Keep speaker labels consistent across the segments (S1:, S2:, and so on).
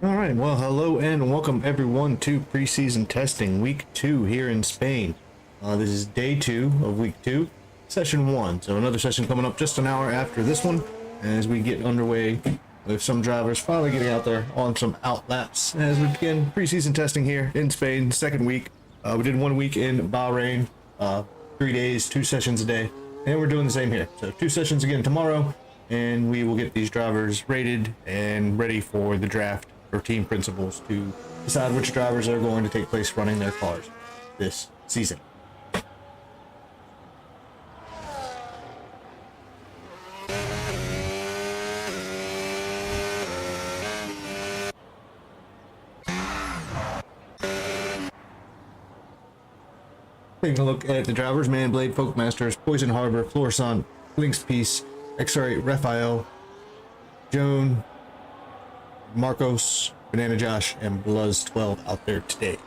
S1: All right, well, hello and welcome everyone to preseason testing week 2 here in Spain. This is day 2 of week 2, session 1. So another session coming up just an hour after this one as we get underway with some drivers finally getting out there on some out laps as we begin preseason testing here in Spain, second week. We did 1 week in Bahrain, 3 days, 2 sessions a day, and we're doing the same here. So 2 sessions again tomorrow, and we will get these drivers rated and ready for the draft or team principals to decide which drivers are going to take place running their cars this season. Taking a look at the drivers: Manblade, Folkmasters, Poison Harbor, Florissant, Lynx Peace, X-Ray, Raphael, Joan, Marcos, Banana Josh, and Bluzz 12 out there today.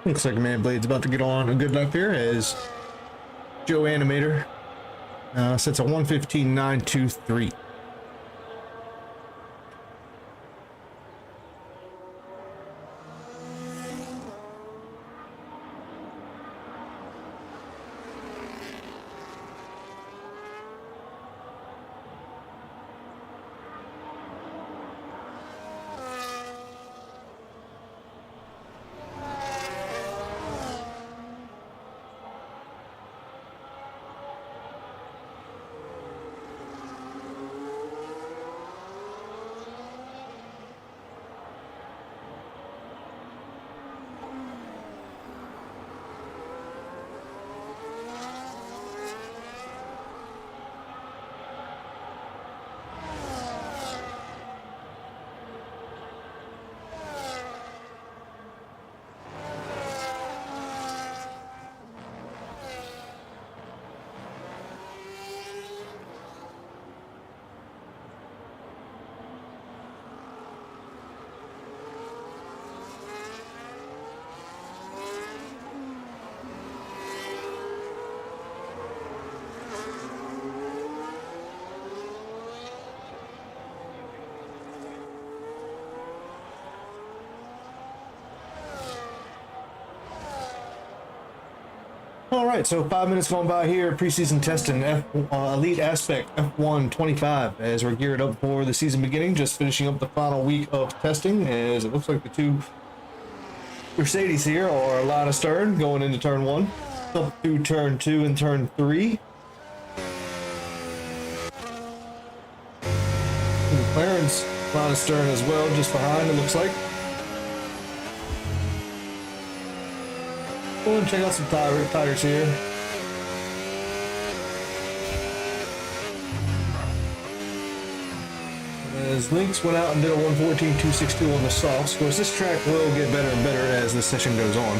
S1: Looks like Manblade's about to get on a good lap here as Joe Animator sets a 1:15.923. All right, so 5 minutes gone by here, preseason testing, Elite Aspect F1 25, as we're geared up for the season beginning, just finishing up the final week of testing, as it looks like the 2 Mercedes here are line astern going into turn 1, up through turn 2 and turn 3. McLaren's line astern as well, just behind, it looks like. We'll check out some tires here. As Lynx went out and did a 1:14.262 on the softs. Of course, this track will get better and better as the session goes on.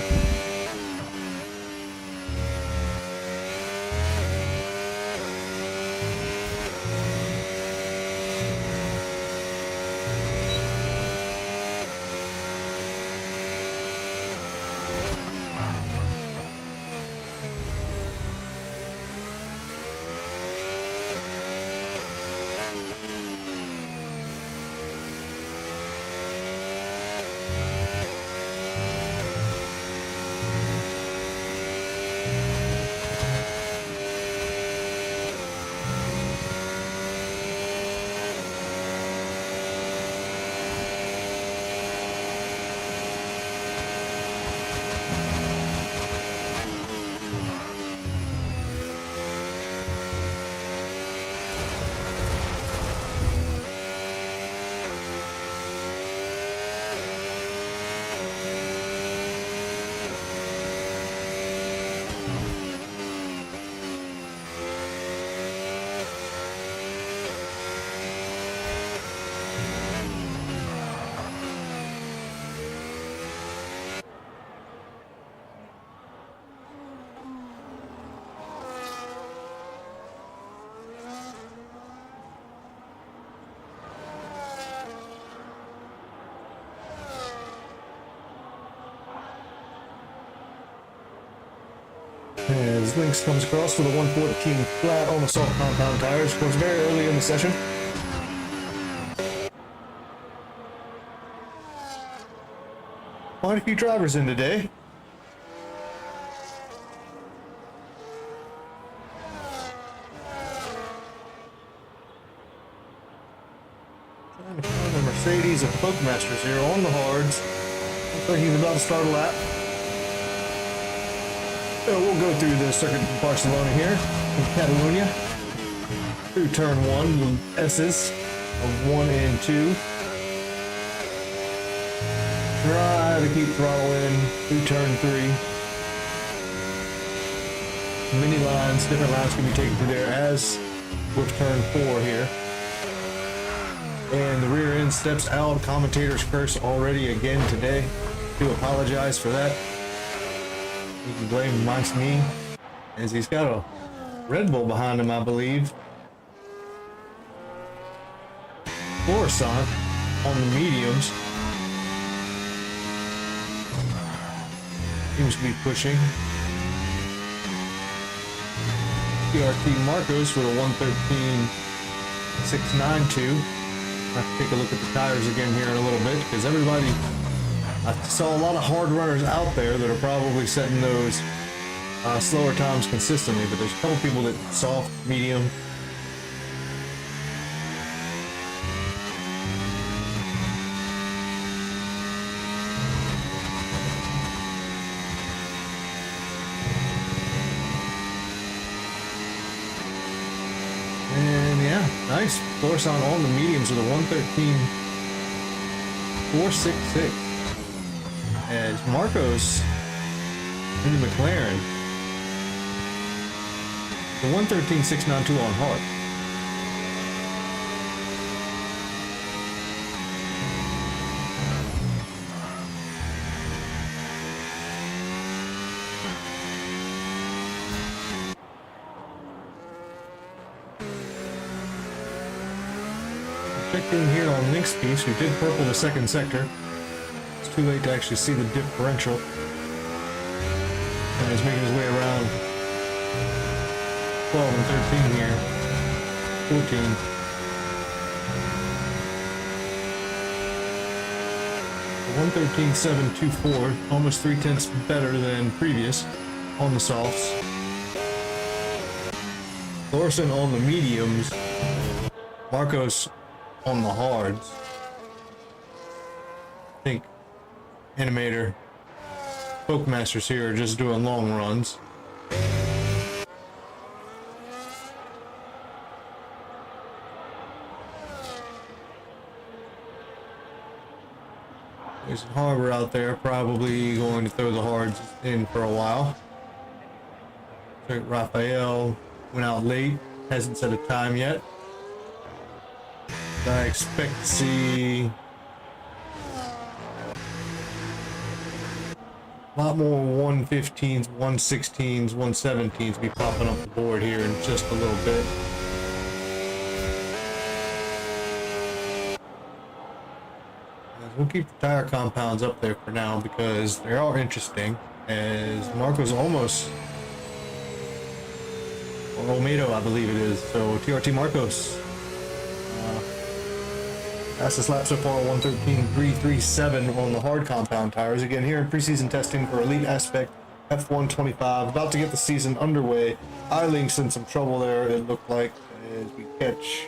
S1: As Lynx comes across with a 114 flat on the soft compound tires. Of course, very early in the session. Quite a few drivers in today. Trying to find the Mercedes of Folkmasters here on the hards. Looks like he's about to start a lap. So we'll go through the circuit in Barcelona here, in Catalonia. Through turn 1, the S's of 1 and 2. Try to keep throttling through turn 3. Many lines, different lines can be taken through there, as with turn 4 here. And the rear end steps out. Commentator's curse already again today. Do apologize for that. You can blame me, as he's got a Red Bull behind him, I believe. Coruscant on the mediums. Seems to be pushing. TRT Marcos with a 113.692. I'll have to take a look at the tires again here in a little bit, because everybody, I saw a lot of hard runners out there that are probably setting those slower times consistently, but there's a couple people that soft, medium. And yeah, nice. Coruscant on the mediums with a 113.466. As Marcos in the McLaren, the 113.692 on hard. Checked in here on Link's piece, who did purple the second sector. It's too late to actually see the differential. And he's making his way around 12 and 13 here. 14. The 113.724, almost 3/10 better than previous on the softs. Thorson on the mediums. Marcos on the hards. I think Animator, Folkmasters here are just doing long runs. There's Harbor out there, probably going to throw the hards in for a while. Raphael went out late, hasn't set a time yet. I expect to see a lot more 115s, 116s, 117s be popping up the board here in just a little bit. We'll keep the tire compounds up there for now because they are interesting. As Marco's almost, or Olmedo, I believe it is. So TRT Marcos. Fastest lap so far, 113.337 on the hard compound tires. Again, here in preseason testing for Elite Aspect F125. About to get the season underway. iLinks in some trouble there, it looked like, as we catch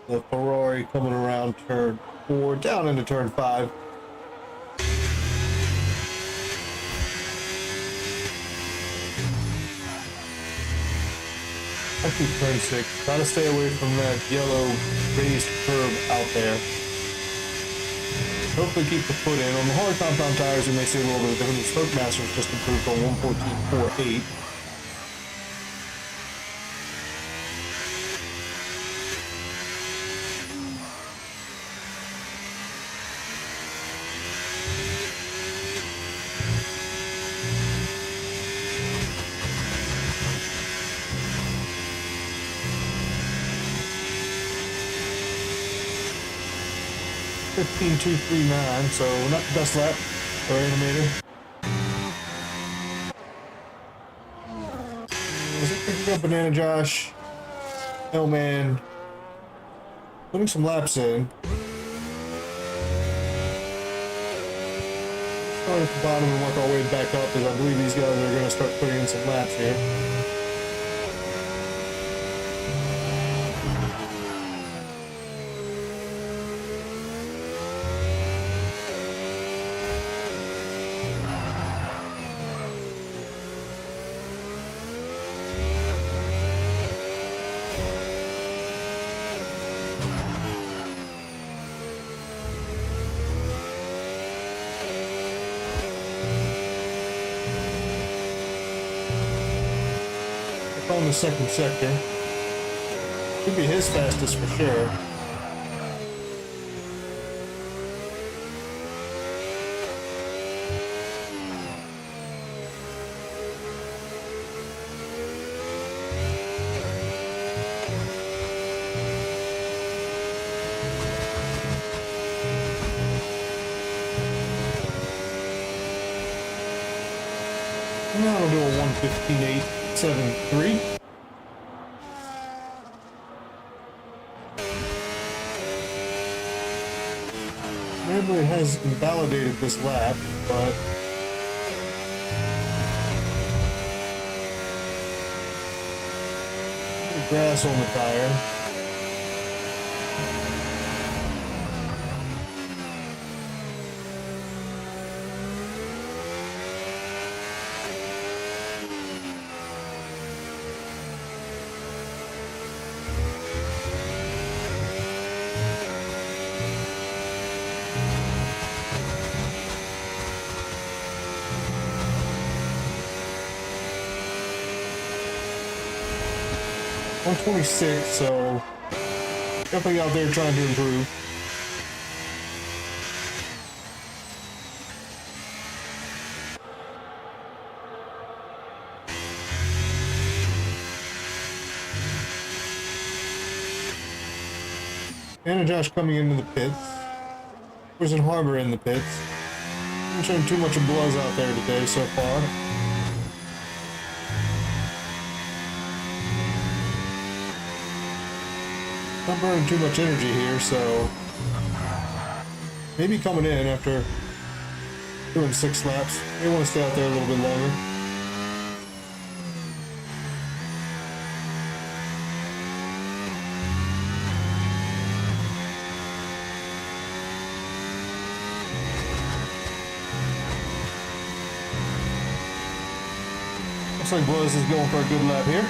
S1: the Ferrari coming around turn 4, down into turn 5. Up to turn 6. Gotta stay away from that yellow raised curb out there. Hopefully keep the foot in. On the hard compound tires, we may see a little bit of difference. Folkmasters just improved on 114.48. .15.239, so not the best lap for Animator. Yo, Banana Josh. Hellman. Putting some laps in. Start at the bottom and work our way back up, because I believe these guys are going to start putting in some laps here. On the second sector. Could be his fastest for sure. Now I'll do a 1:15.873. It has invalidated this lap, but grass on the tire. I'm 26, so definitely out there trying to improve. Anna Josh coming into the pits. There's a Harbor in the pits. I'm showing too much of Bluzz out there today so far. Not burning too much energy here, so maybe coming in after doing 6 laps. They want to stay out there a little bit longer. Looks like Bluzz is going for a good lap here.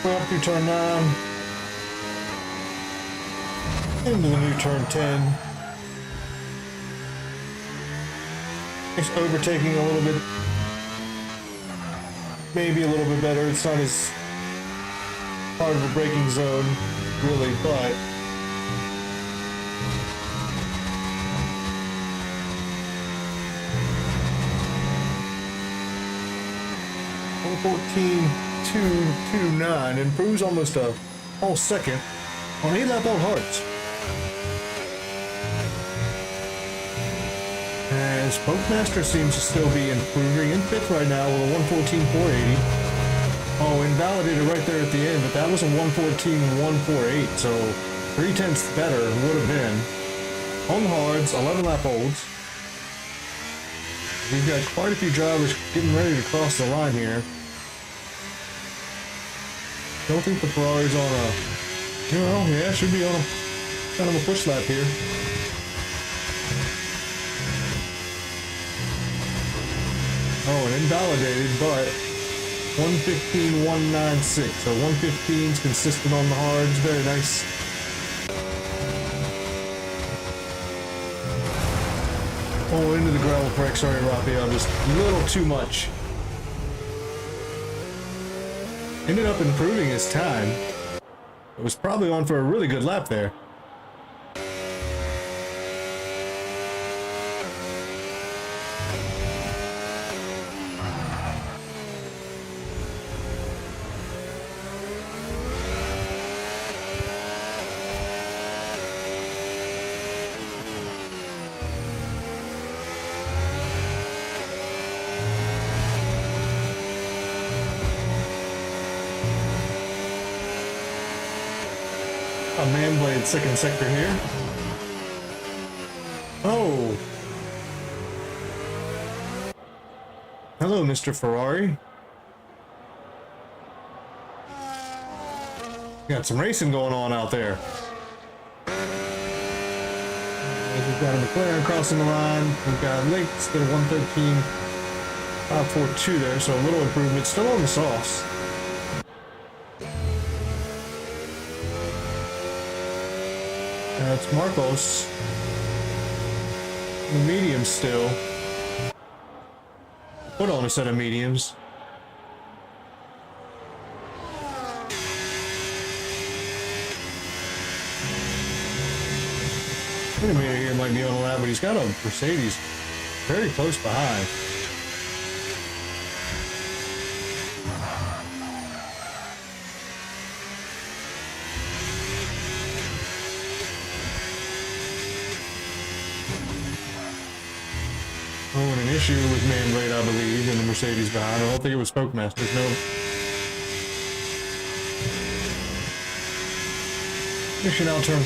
S1: Up through turn 9 into the new turn 10. It's overtaking a little bit, maybe a little bit better. It's not as hard of a braking zone, really, but .114.229 improves almost a whole second on 8-lap old Hards. As Pokemaster seems to still be improving in fifth right now with a 114.480. Oh, invalidated right there at the end, but that was a 114.148, so 0.3 better would have been. On the Hards, 11-lap olds. We've got quite a few drivers getting ready to cross the line here. Don't think the Ferrari's on a, well, yeah, should be on a kind of a push lap here. Oh, and invalidated, but 1:15.196. So 1:15 is consistent on the hards. Very nice. Oh, into the gravel for XR Raphael. Just a little too much. Ended up improving his time. It was probably on for a really good lap there. A man blade second sector here. Oh. Hello, Mr. Ferrari. Got some racing going on out there. We've got a McLaren crossing the line. We've got Lynx to 1:13.542 there, so a little improvement. Still on the softs. It's Marcos. The mediums still. Put on a set of mediums. Intermediate here might be on a lap, but he's got a Mercedes very close behind. Oh, and an issue with Manblade, I believe, and the Mercedes behind. I don't think it was Spokemasters, no. Mission out turn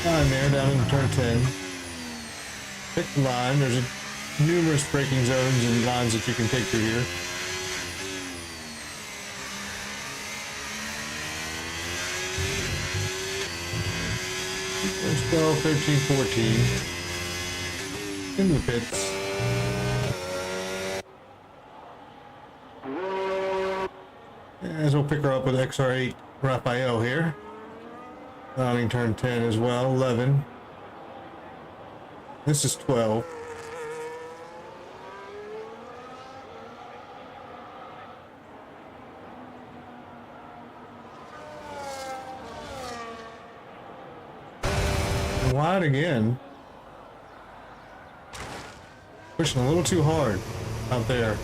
S1: 9 there, down in turn 10. Pick the line. There's numerous braking zones and lines that you can take through here. There's 12, 13, 14. In the pits. As we'll pick her up with XR8 Raphael here. Rounding turn 10 as well, 11. This is 12. Wide again. Pushing a little too hard out there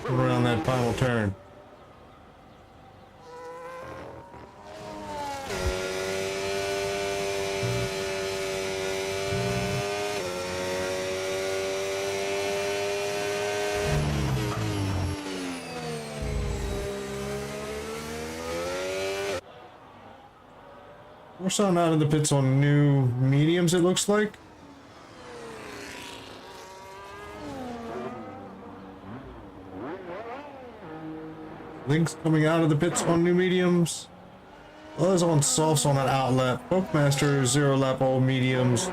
S1: around that final turn. We're starting out of the pits on new mediums, it looks like. Lynx coming out of the pits on new mediums. Others on softs on that outlet. Spokemaster, 0 lap all mediums.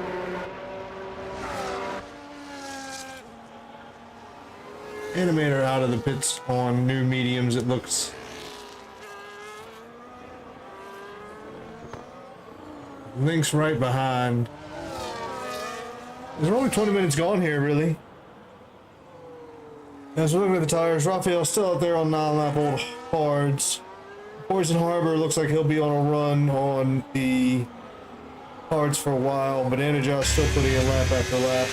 S1: Animator out of the pits on new mediums, it looks. Lynx right behind. There's only 20 minutes gone here, really. As we're looking at the tires, Raphael's still out there on 9 lap old hards. Poison Harbor looks like he'll be on a run on the hards for a while, but Energy's still putting in lap after lap.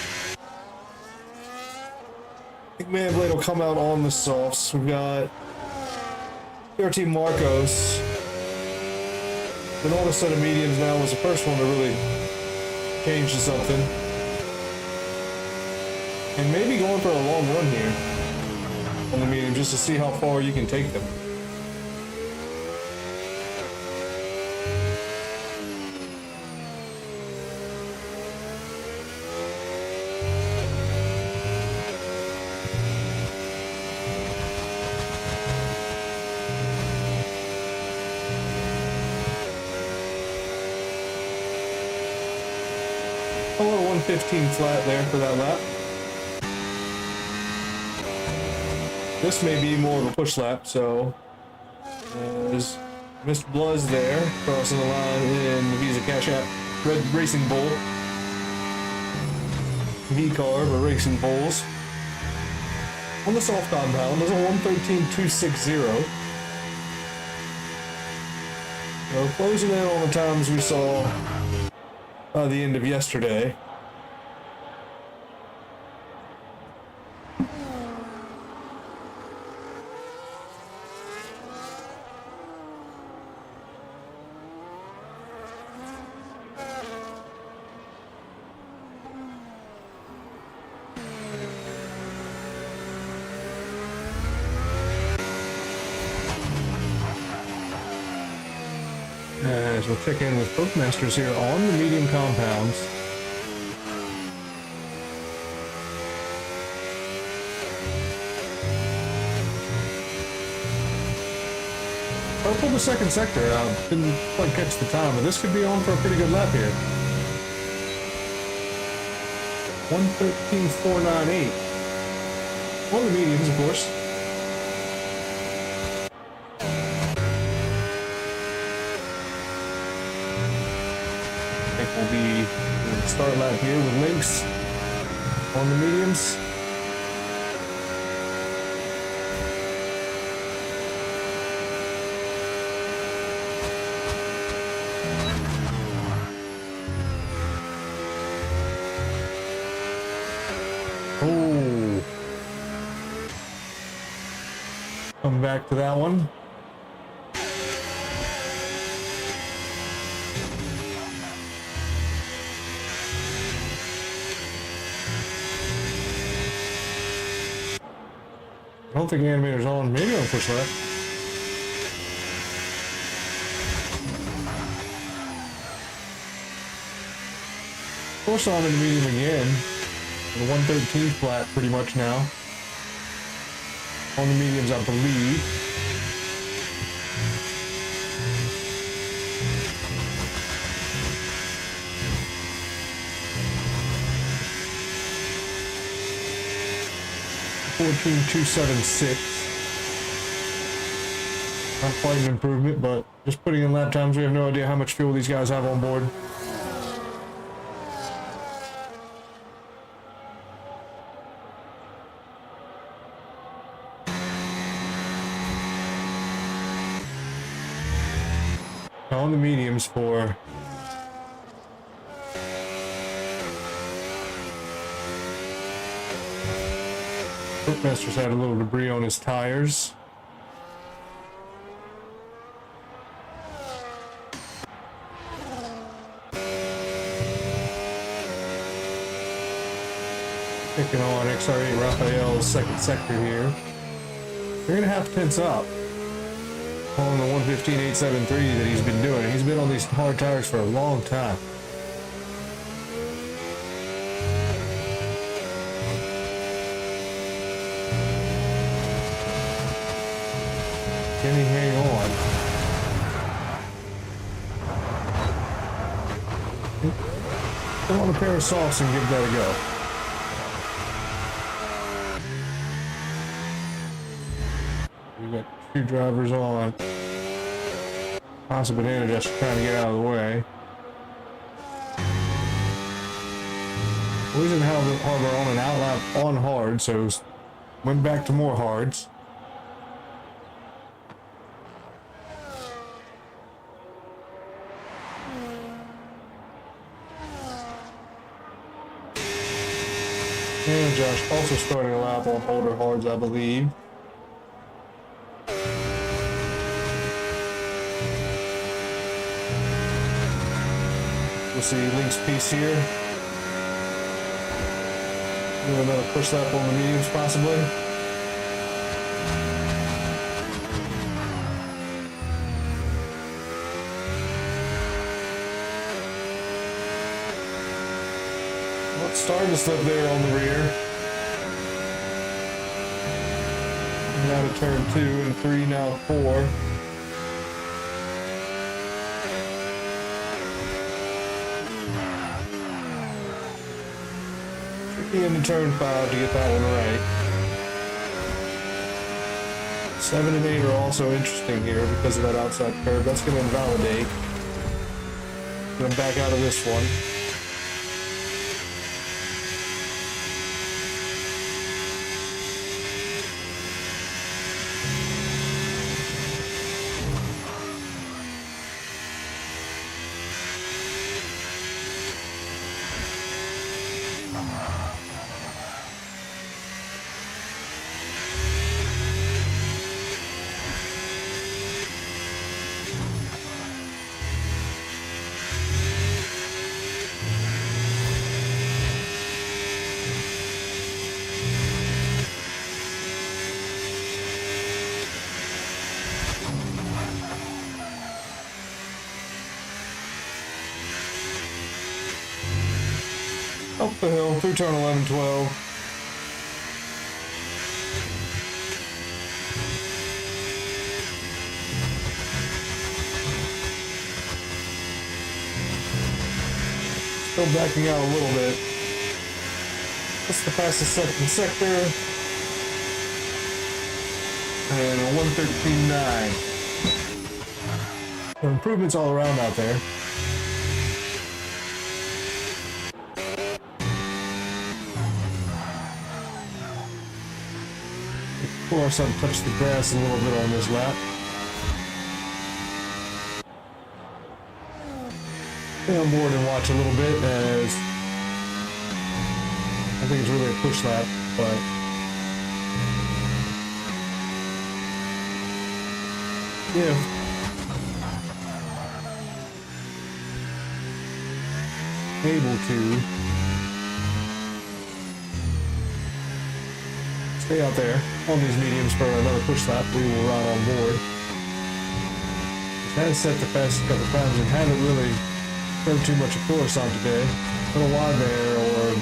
S1: I think Manblade will come out on the softs. We've got PRT Marcos. Been on a set of mediums now, was the first one to really change to something. And maybe going for a long run here on the medium just to see how far you can take them. A little 115 flat there for that lap. This may be more of a push lap, so there's Mr. Bluzz there, crossing the line in the Visa Cash App Red Racing Bull. V-car, but Racing Bulls. On the soft compound, there's a 1:13.260. So closing in on the times we saw by the end of yesterday. As we'll check in with Bookmasters here on the medium compounds. Purple the second sector. Didn't quite catch the time, but this could be on for a pretty good lap here. 1:13.498. On the mediums, of course. Will be the start lap here with Lynx on the mediums. Oh, come back to that one. I don't think animator's on. Maybe I'll push that. Push on in the medium again. The 1:13 flat pretty much now. On the mediums, I believe. $14.276. Not quite an improvement, but just putting in lap times, we have no idea how much fuel these guys have on board. On the mediums for Bookmaster's had a little debris on his tires. Picking on XR8 Raphael's second sector here. They're gonna have to tense up on the 1:15.873 that he's been doing. He's been on these hard tires for a long time. Can he hang on? Put on a pair of softs and give that a go. We've got two drivers on. Ponce Banana just trying to get out of the way. Poison Harbor on an outlap on hard, so went back to more hards. And Josh also starting a lap on older hards, I believe. We'll see Link's piece here. Do another push lap on the mediums, possibly. Well, it's starting to slip there on the rear. Now to turn 2 and 3, now 4. Into turn 5 to get that one right. 7 and 8 are also interesting here because of that outside curve. That's going to invalidate. Going to back out of this one. Up the hill through turn 11, 12. Still backing out a little bit. That's the fastest second sector. And a 113.9. There are improvements all around out there. Of course, I've touched the grass a little bit on this lap. Stay on board and watch a little bit as I think it's really a push lap, but yeah. Able to stay out there on these mediums for another push lap, we will ride on board. It has set the fastest couple times and haven't really thrown too much of course on today. A little wide there, or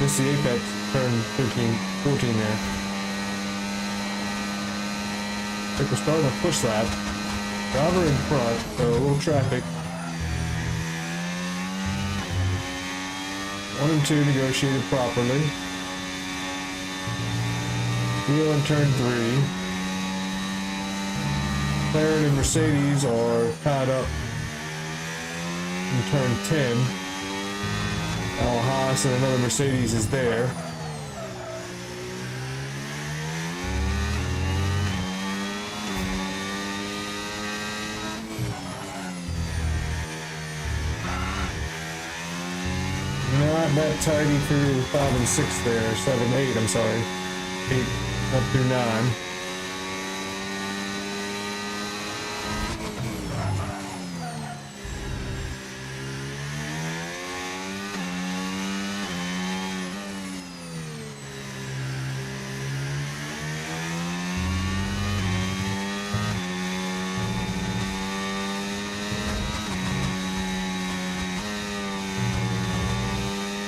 S1: missed the apex, turn 13, 14 there. I think we're starting a push lap. Driver in front, so a little traffic. 1 and 2 negotiated properly. Wheel in turn 3. McLaren and Mercedes are tied up in turn 10. Al Haas and another Mercedes is there. Not that tidy through 5 and 6 there. 7, 8, I'm sorry. 8 up through 9.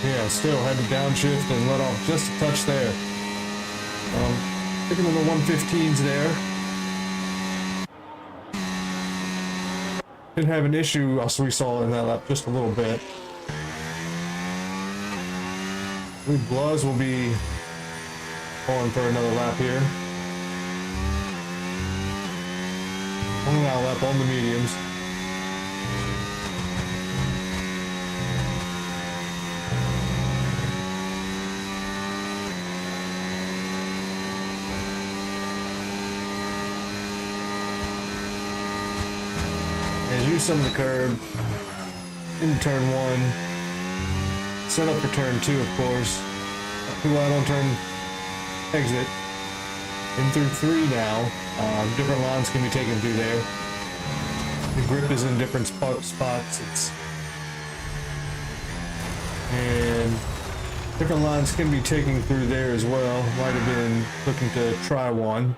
S1: Yeah, still had to downshift and let off just a touch there. Picking on the 115s there. Didn't have an issue, as we saw in that lap just a little bit. I believe Bluz will be on for another lap here. 1 mile lap on the mediums. Use some of the curb into turn 1, set up for turn 2, of course, 2 wide on turn exit, in through 3 now. Different lines can be taken through there. The grip is in different spots, and different lines can be taken through there as well. Might have been looking to try one.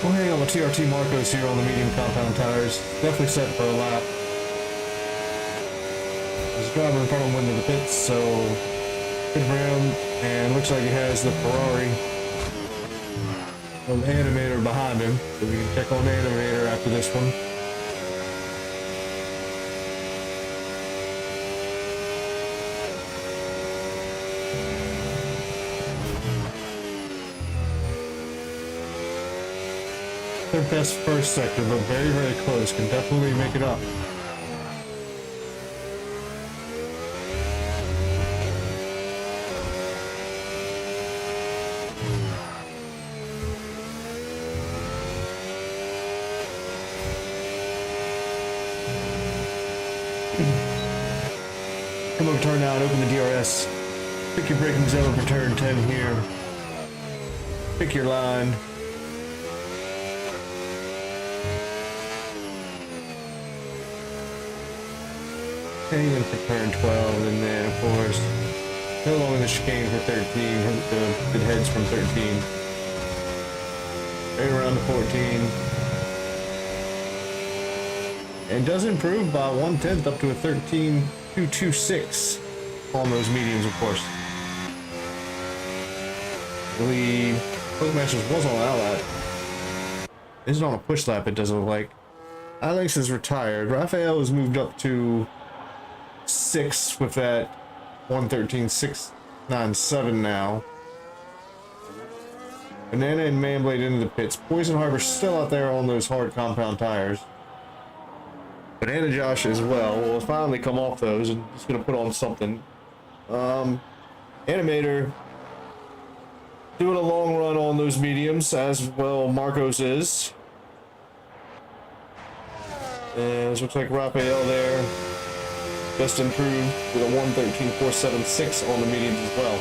S1: We'll hang on with TRT Marcos here on the medium compound tires. Definitely set for a lap. There's a driver in front of him into the pits, so good for him. And looks like he has the Ferrari of Animator behind him, so we can check on Animator after this one. Their best first sector, but very, very close. Can definitely make it up. Come over, turn now, and open the DRS. Pick your braking zone for turn 10 here. Pick your line. And even for turn 12, and then of course, no longer the chicane for 13, it heads from 13. Right around to 14. And does improve by 1/10 up to a 13.226 on those mediums, of course. I believe Bookmasters was on outlet. This is on a push lap, it doesn't look like. Alex is retired. Raphael has moved up to 6 with that 113.697 now. Banana and Manblade into the pits. Poison Harbor still out there on those hard compound tires. Banana Josh as well will finally come off those and just gonna put on something. Animator doing a long run on those mediums as well. Marcos is. And it looks like Raphael there just improved with a 113.476 on the mediums as well.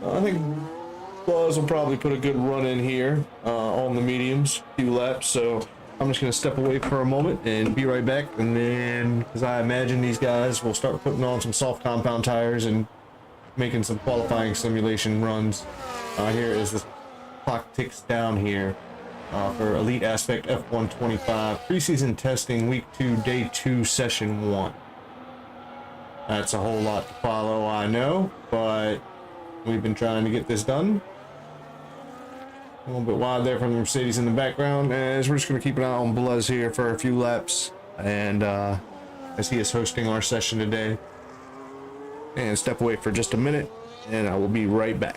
S1: I think Buzz will probably put a good run in here on the mediums, a few laps, so I'm just going to step away for a moment and be right back, and then, because I imagine these guys will start putting on some soft compound tires and making some qualifying simulation runs. Here as the clock ticks down here for Elite Aspect F125 preseason testing week 2 day 2 session 1. That's a whole lot to follow, I know, but we've been trying to get this done. A little bit wide there from the Mercedes in the background, as we're just going to keep an eye on Bluz here for a few laps, and as he is hosting our session today. And step away for just a minute, and I will be right back.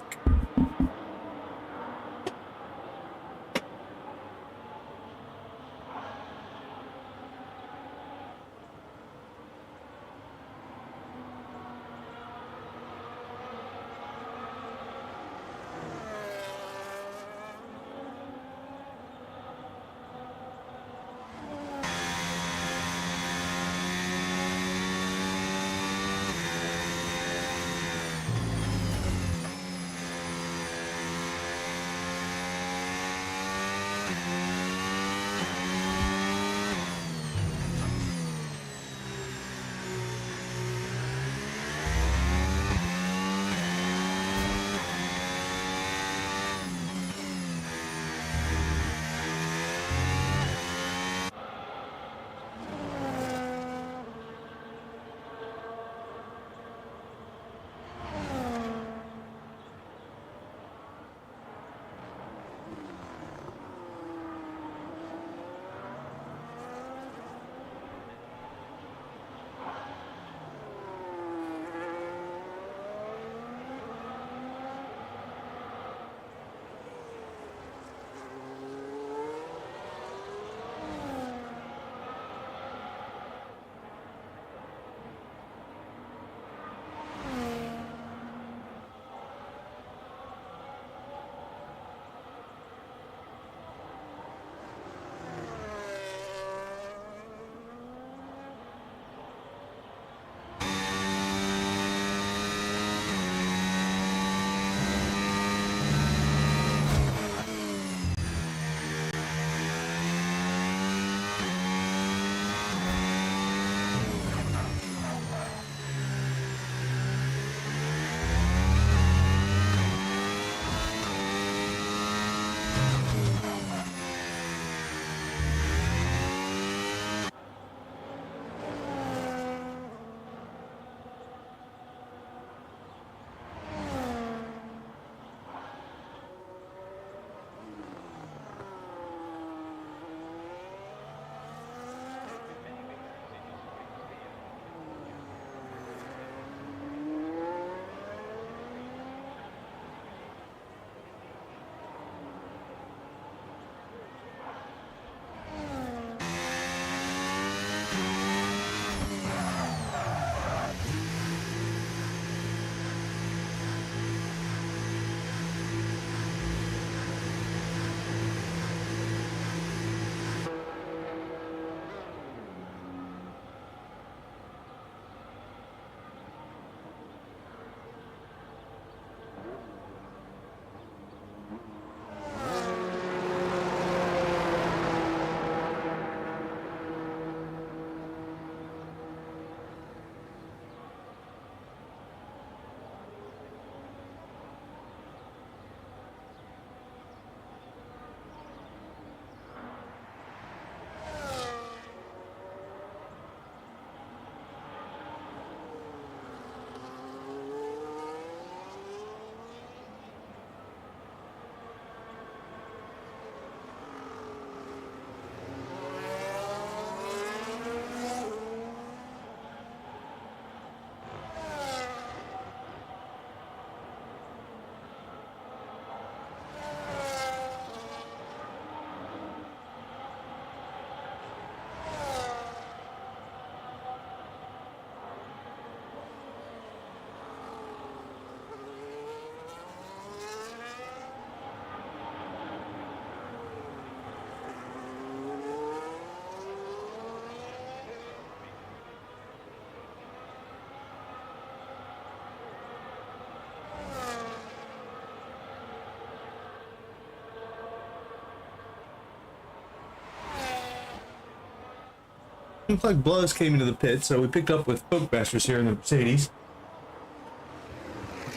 S1: Looks like Bluzz came into the pit, so we picked up with Folkmasters here in the Mercedes.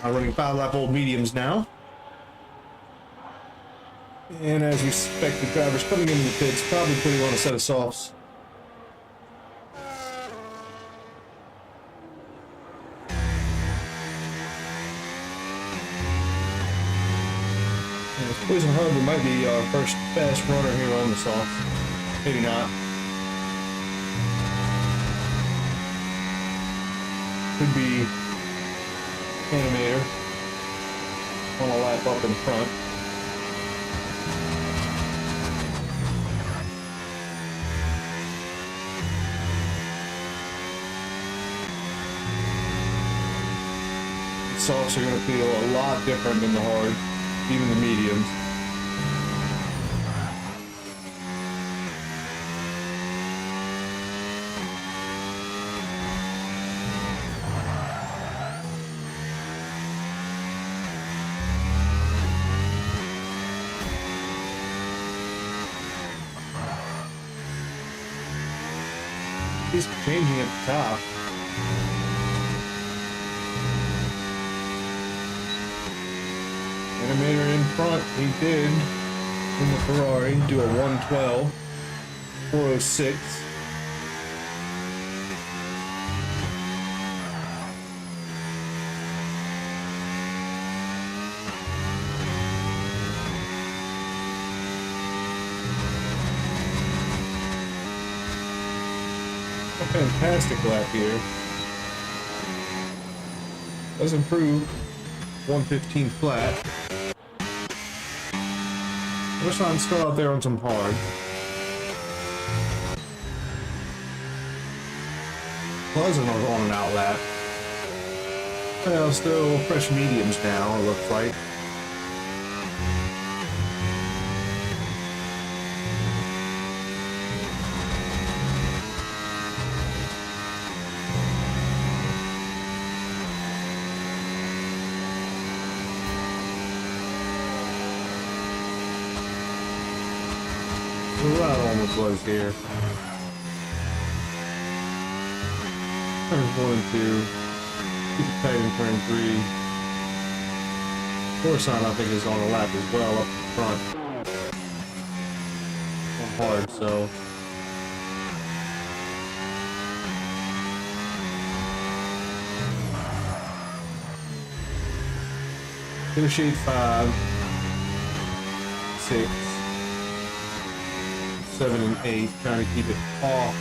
S1: I'm running 5-lap old mediums now. And as we suspect, the driver's coming into the pits, probably putting on a set of softs. Poison Harbor might be our first fast runner here on the soft. Maybe not. Could be Animator on a lap up in front. The softs are going to feel a lot different than the hard, even the mediums. He's changing at the top. Animator in front, he did in the Ferrari do a 112, 406. A fantastic lap here. Does improve 115 flat. Wish I'd still out there on some hard. Pleasant on an outlap. Well, still fresh mediums now, it looks like. We're right on with Bluzz here. Turns 1 and 2. Keep it tight in turn 3. Coruscant, I think, is on a lap as well up front. On hard, so. Finish 5, 6. 7 and 8, trying to keep it off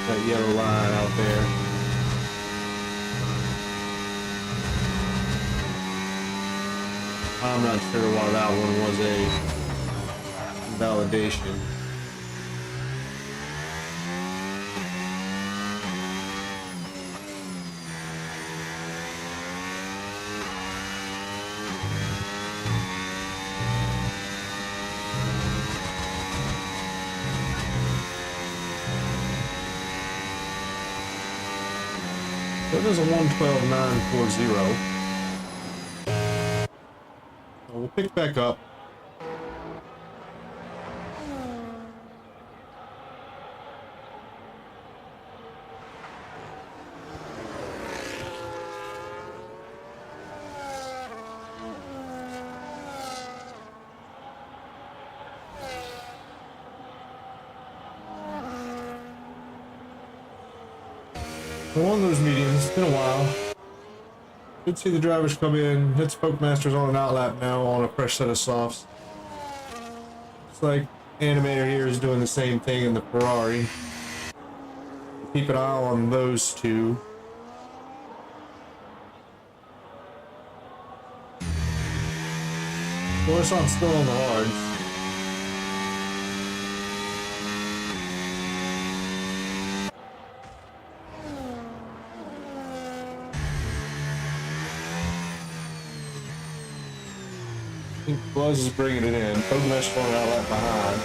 S1: that yellow line out there. I'm not sure why that one was a validation. So it is a 112.940. So we'll pick back up. One of those meetings, it's been a while. Good to see the drivers come in, hit Spokemasters on an outlap now on a fresh set of softs. It's like Animator here is doing the same thing in the Ferrari. Keep an eye on those two. Coruscant's still on the hards. I think Bluzz is bringing it in. Fogmesh going out left behind.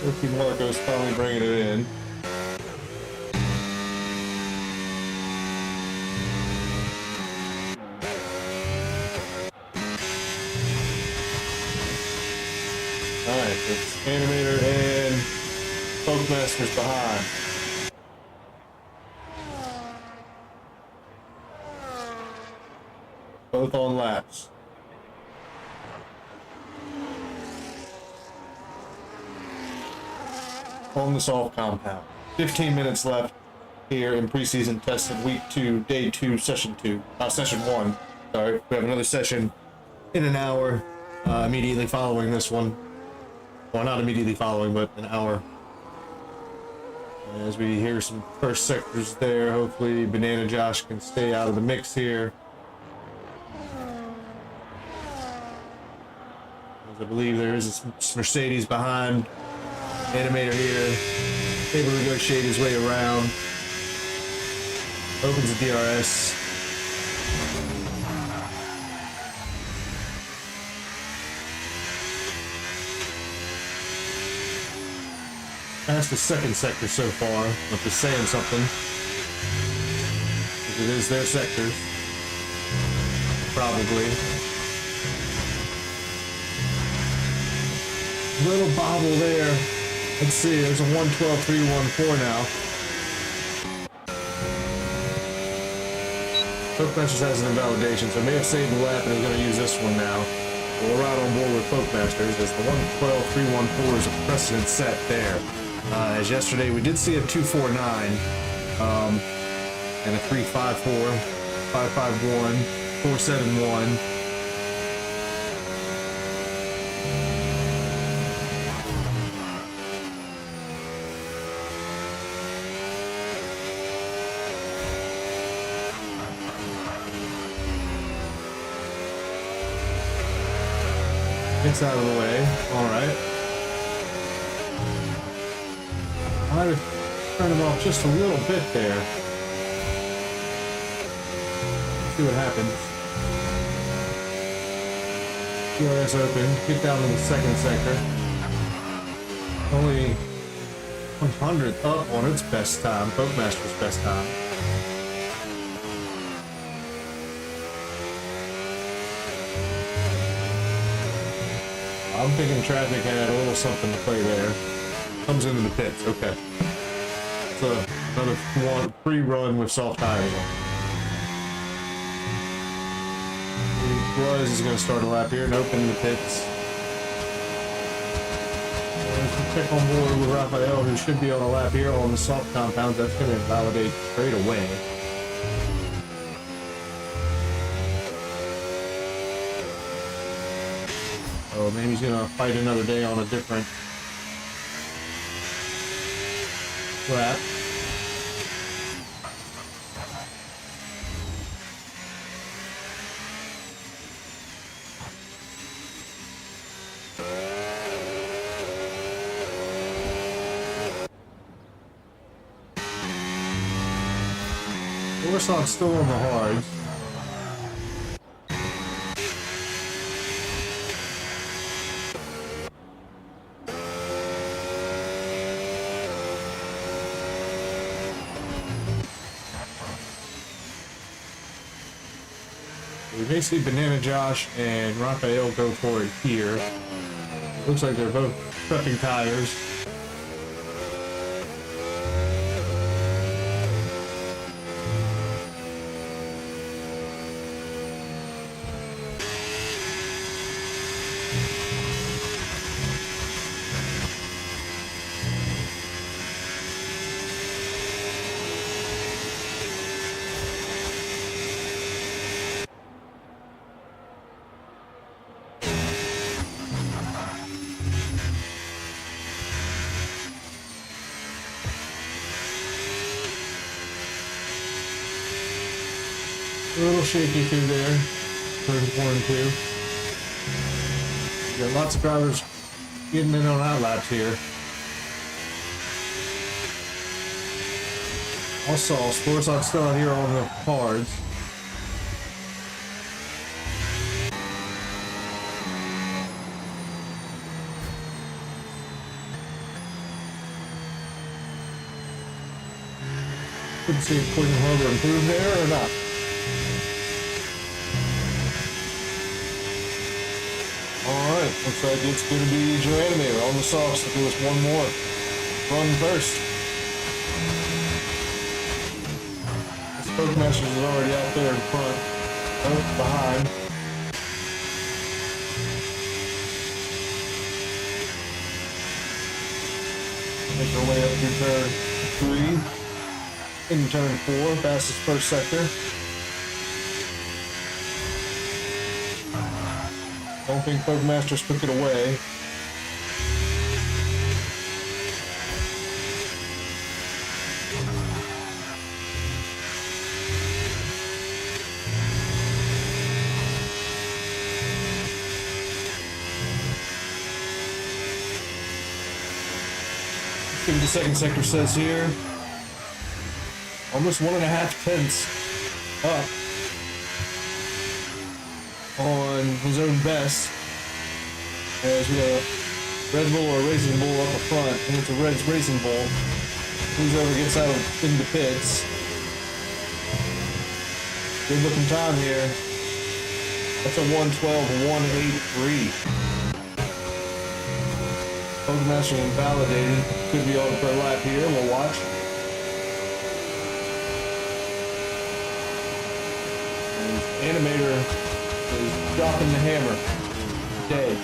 S1: Ricky Marco's finally bringing it in. Alright, it's Animator and Folkmaster's behind. Both on laps. On the soft compound. 15 minutes left here in preseason tested week 2, day 2, session 2. Session 1. Sorry. We have another session in an hour immediately following this one. Well, not immediately following, but an hour. As we hear some first sectors there, hopefully Banana Josh can stay out of the mix here. As I believe there is a Mercedes behind. Animator here, able to negotiate his way around. Opens the DRS. Past the second sector so far, which is saying something. It is their sector. Probably. Little bobble there. Let's see, there's a 112.314 now. Folkmasters has an invalidation, so I may have saved the lap and I'm going to use this one now. But we're right on board with Folkmasters as the 112.314 is a precedent set there. As yesterday we did see a 249 and a 354, 551, 471. It's out of the way. Alright. I might have turned him off just a little bit there. See what happens. DRS open. Get down to the second sector. Only 100th up on its best time. Folkmaster's best time. I'm thinking traffic had a little something to play there. Comes into the pits, okay. So another pre-run with soft tires on. Is going to start a lap here and open the pits. Check on board with Raphael, who should be on a lap here on the soft compound. That's going to invalidate straight away. Oh, maybe he's gonna fight another day on a different lap. Warsaw still on the hards. Basically, Banana Josh and Raphael go for it here. Looks like they're both prepping tires. A little shaky through there, turns 1 and 2. Got lots of drivers getting in on out laps here. Also, Sportsock's still out here on the cards. Couldn't see if Quentin Harbor improved there or not. Alright. Alright, looks like it's gonna be Joe Animator on the softs to do us one more run first. This Pokemasters is already out there in front. Oh, behind. Make our way up through turn 3. In turn 4, fastest first sector. Don't think Pokemasters took it away. Let's see what the second sector says here. Almost 1.5 tenths up on his own best, as we have Red Bull or Racing Bull up front, and it's a Red's Racing Bull. Whoever gets out in the pits. Good looking time here. That's a 1:12.183. Pokemaster invalidated. Could be on for a lap here. We'll watch. And Animator is dropping the hammer. Dead.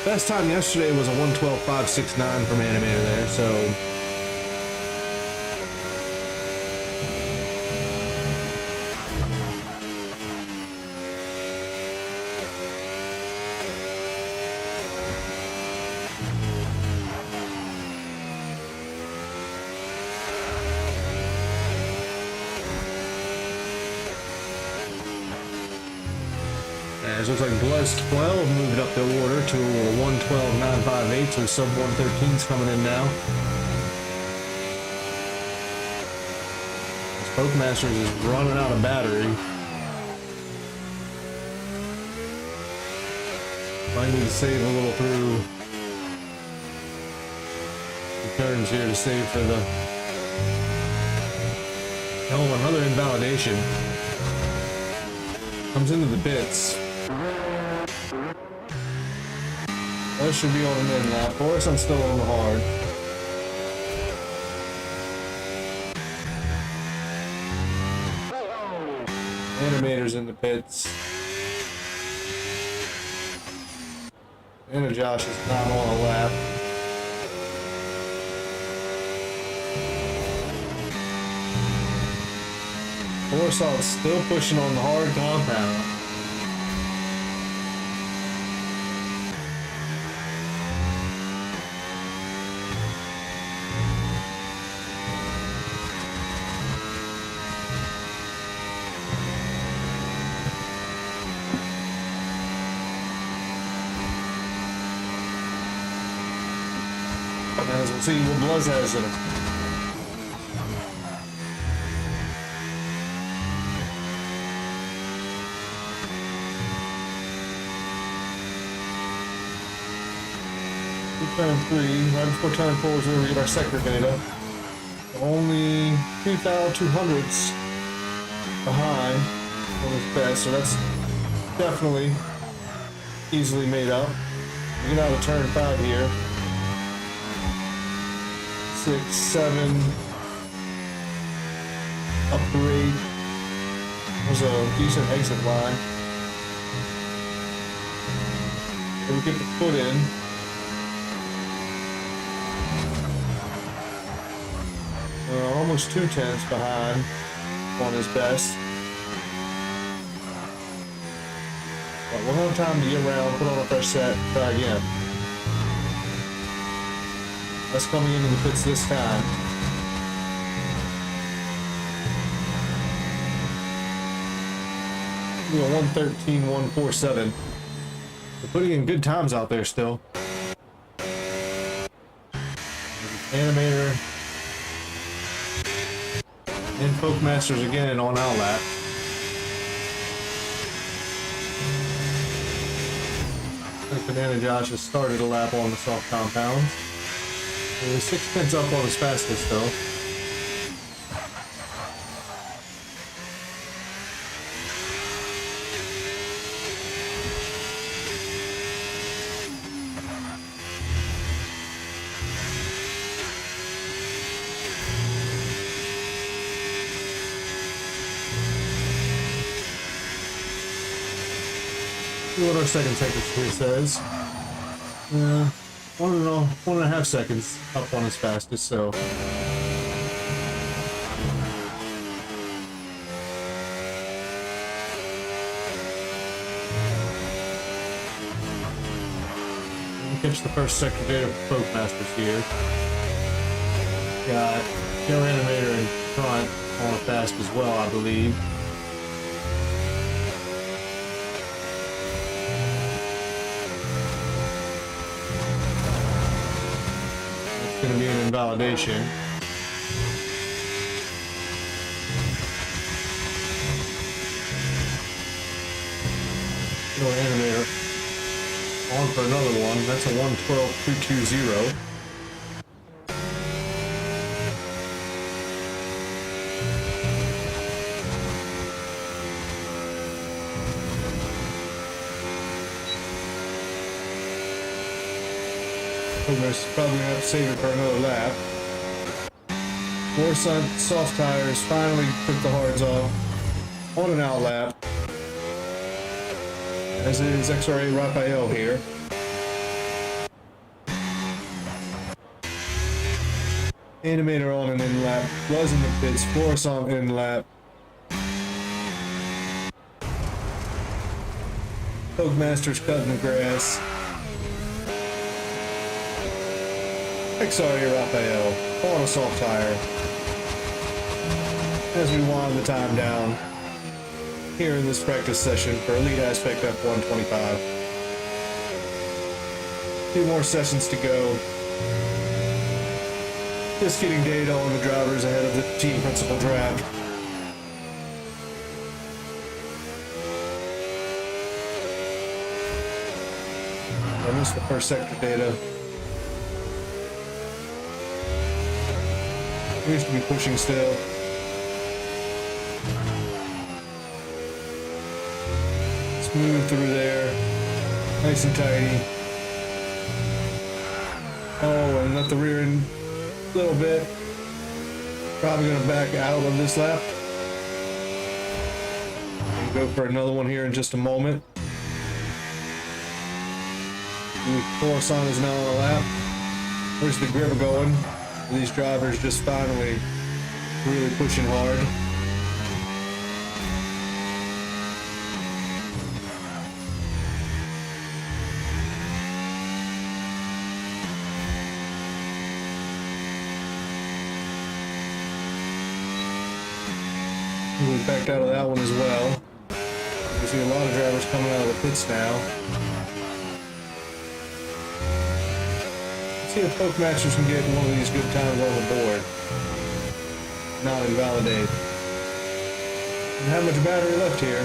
S1: Best time yesterday was a 1:12.569 from Animator there, so it looks like Blessed 12 moved up the order to a 1:12.958, so sub 113's coming in now. This Pokemasters is running out of battery. Might need to save a little through the turns here to save for the... Oh, another invalidation. Comes into the pits. That should be on the mid lap. Of course, I'm still on the hard. Animator's in the pits. And Josh is not on a lap. Coruscant's still pushing on the hard compound. As we'll see what Bluzz has in him. Turn 3, right before turn 4 is where we get our sector data. Only 2,200ths behind on his best, so that's definitely easily made up. We get out of turn 5 here. 6, 7, upgrade. There's a decent exit line. Then we get the foot in. Almost 2 tenths behind on his best. But we'll have time to get around, put on a fresh set, try again. That's coming into the pits this time. We're 1:13.147. We're putting in good times out there still. Animator and Pokemasters again on our lap. I think Banana Josh has started a lap on the soft compounds. He's 6 tenths up on his fastest though. See what our second sector here says. 1.5 seconds up on his fastest, so. Catch the first sector data for Folk Masters here. Got Kill Animator in front on fast as well, I believe. It's going to be an invalidation. Kill Animator. On for another one. That's a 112.220. Almost probably gonna have to save it for another lap. Warsun soft tires finally took the hards off on an out lap. As is XRA Raphael here. Animator on an in lap, was in the pits, Florissant in lap. Folk Masters cutting the grass. XRA Raphael on a soft tire. As we wind the time down here in this practice session for Elite Aspect F125. 2 more sessions to go. Just getting data on the drivers ahead of the team principal draft. I missed the first sector data. We used to be pushing still. Smooth through there. Nice and tidy. Oh, and let the rear end a little bit. Probably going to back out of this lap. And go for another one here in just a moment. Coruscant is now on a lap. Where's the grip going? These drivers just finally really pushing hard. We backed out of that one as well. You see a lot of drivers coming out of the pits now. Let's see if Folk Masters can get one of these good times on the board. Not invalidate. And how much battery left here?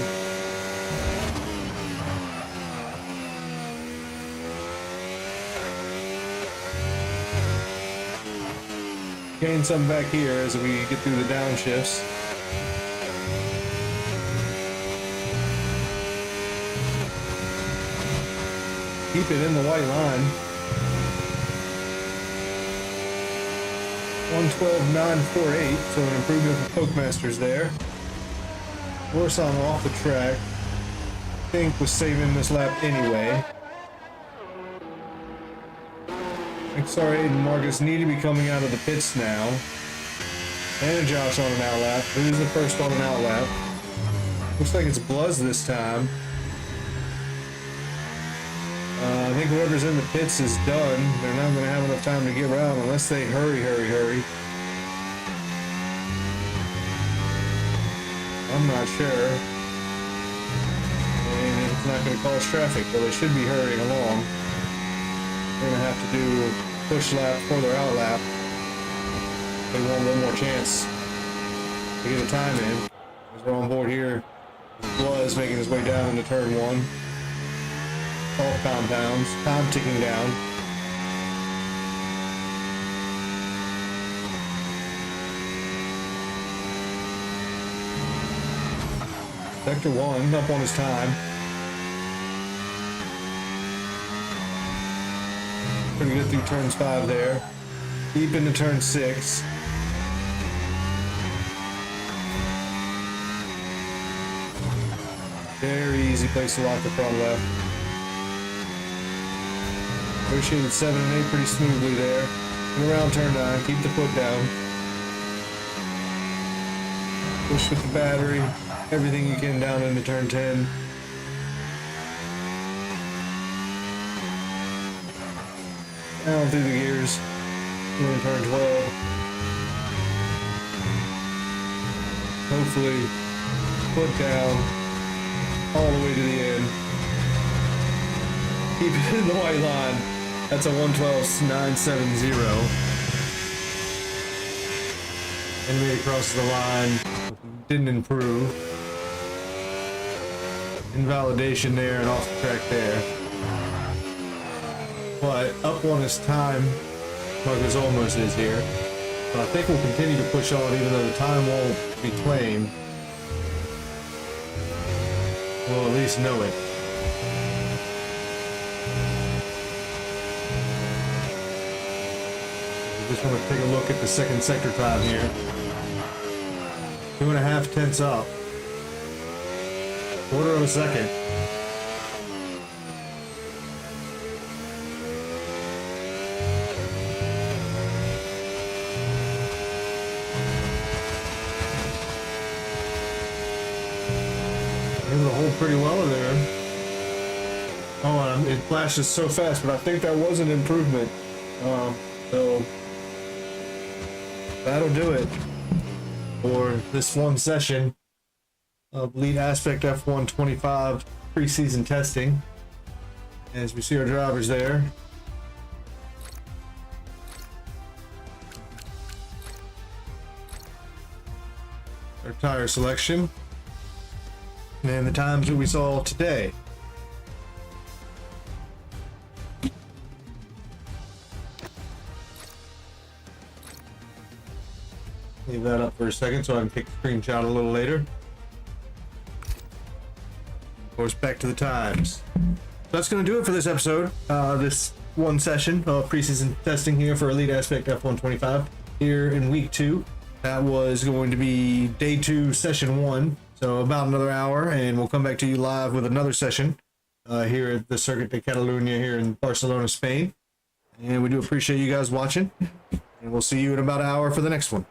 S1: Gain some back here as we get through the downshifts. Keep it in the white line. 112.948, so an improvement for Folk Masters there. Warsaw off the track. I think was saving this lap anyway. XR8 and Marcus need to be coming out of the pits now. And Josh on an out lap. Who's the first on an out lap? Looks like it's Bluzz this time. I think whoever's in the pits is done. They're not going to have enough time to get around unless they hurry. I'm not sure. And it's not going to cause traffic, but they should be hurrying along. They're going to have to do a push lap for their out lap. They want one more chance to get a time in. As we're on board here, Bluzz making his way down into turn 1. All compounds, time ticking down. Sector 1 up on his time. Pretty good through turns 5 there. Deep into turn 6. Very easy place to lock the front left. Negotiated 7 and 8 pretty smoothly there. And around turn 9, keep the foot down. Push with the battery, everything you can down into turn 10. Down through the gears, into turn 12. Hopefully, foot down, all the way to the end. Keep it in the white line. That's a 112.970. And we across the line. Didn't improve. Invalidation there and off the track there. But up on his time, Marcus almost is here. But I think we'll continue to push on even though the time won't be claimed. We'll at least know it. Just want to take a look at the second sector time here. 2.5 tenths up. Quarter of a second. Able to hold pretty well in there. Oh, it flashes so fast, but I think that was an improvement. So that'll do it for this one session of Lead Aspect F1 25 preseason testing. As we see our drivers there. Our tire selection. And the times that we saw today. Leave that up for a second so I can take a screenshot a little later. Of course, back to the times. That's going to do it for this episode. This one session of preseason testing here for Elite Aspect F1 25 here in week 2. That was going to be day 2, session 1. So about another hour, and we'll come back to you live with another session here at the Circuit de Catalunya here in Barcelona, Spain. And we do appreciate you guys watching, and we'll see you in about an hour for the next one.